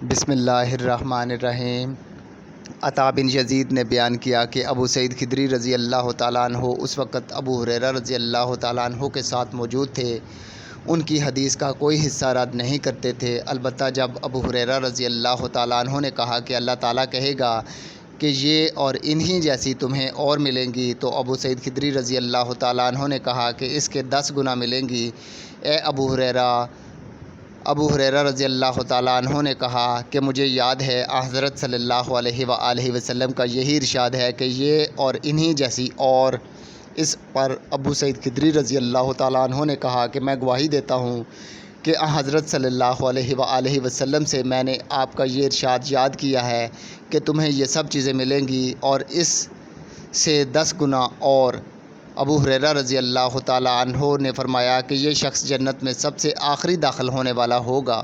بسم اللہ الرحمن الرحیم۔ عطا بن یزید نے بیان کیا کہ ابو سعید خدری رضی اللہ تعالیٰ عنہ اس وقت ابو ہریرہ رضی اللہ تعالیٰ عنہ کے ساتھ موجود تھے۔ ان کی حدیث کا کوئی حصہ رد نہیں کرتے تھے، البتہ جب ابو ہریرہ رضی اللہ تعالیٰ عنہ نے کہا کہ اللہ تعالیٰ کہے گا کہ یہ اور انہی جیسی تمہیں اور ملیں گی، تو ابو سعید خدری رضی اللہ تعالیٰ عنہ نے کہا کہ اس کے 10 گنا ملیں گی۔ اے ابو ہریرہ رضی اللہ تعالیٰ عنہ نے کہا کہ مجھے یاد ہے حضرت صلی اللہ علیہ وآلہ وسلم کا یہی ارشاد ہے کہ یہ اور انہی جیسی اور۔ اس پر ابو سعید خدری رضی اللہ تعالیٰ عنہ نے کہا کہ میں گواہی دیتا ہوں کہ حضرت صلی اللہ علیہ وآلہ وسلم سے میں نے آپ کا یہ ارشاد یاد کیا ہے کہ تمہیں یہ سب چیزیں ملیں گی اور اس سے 10 گنا اور۔ ابو ہریرہ رضی اللہ تعالیٰ عنہ نے فرمایا کہ یہ شخص جنت میں سب سے آخری داخل ہونے والا ہوگا۔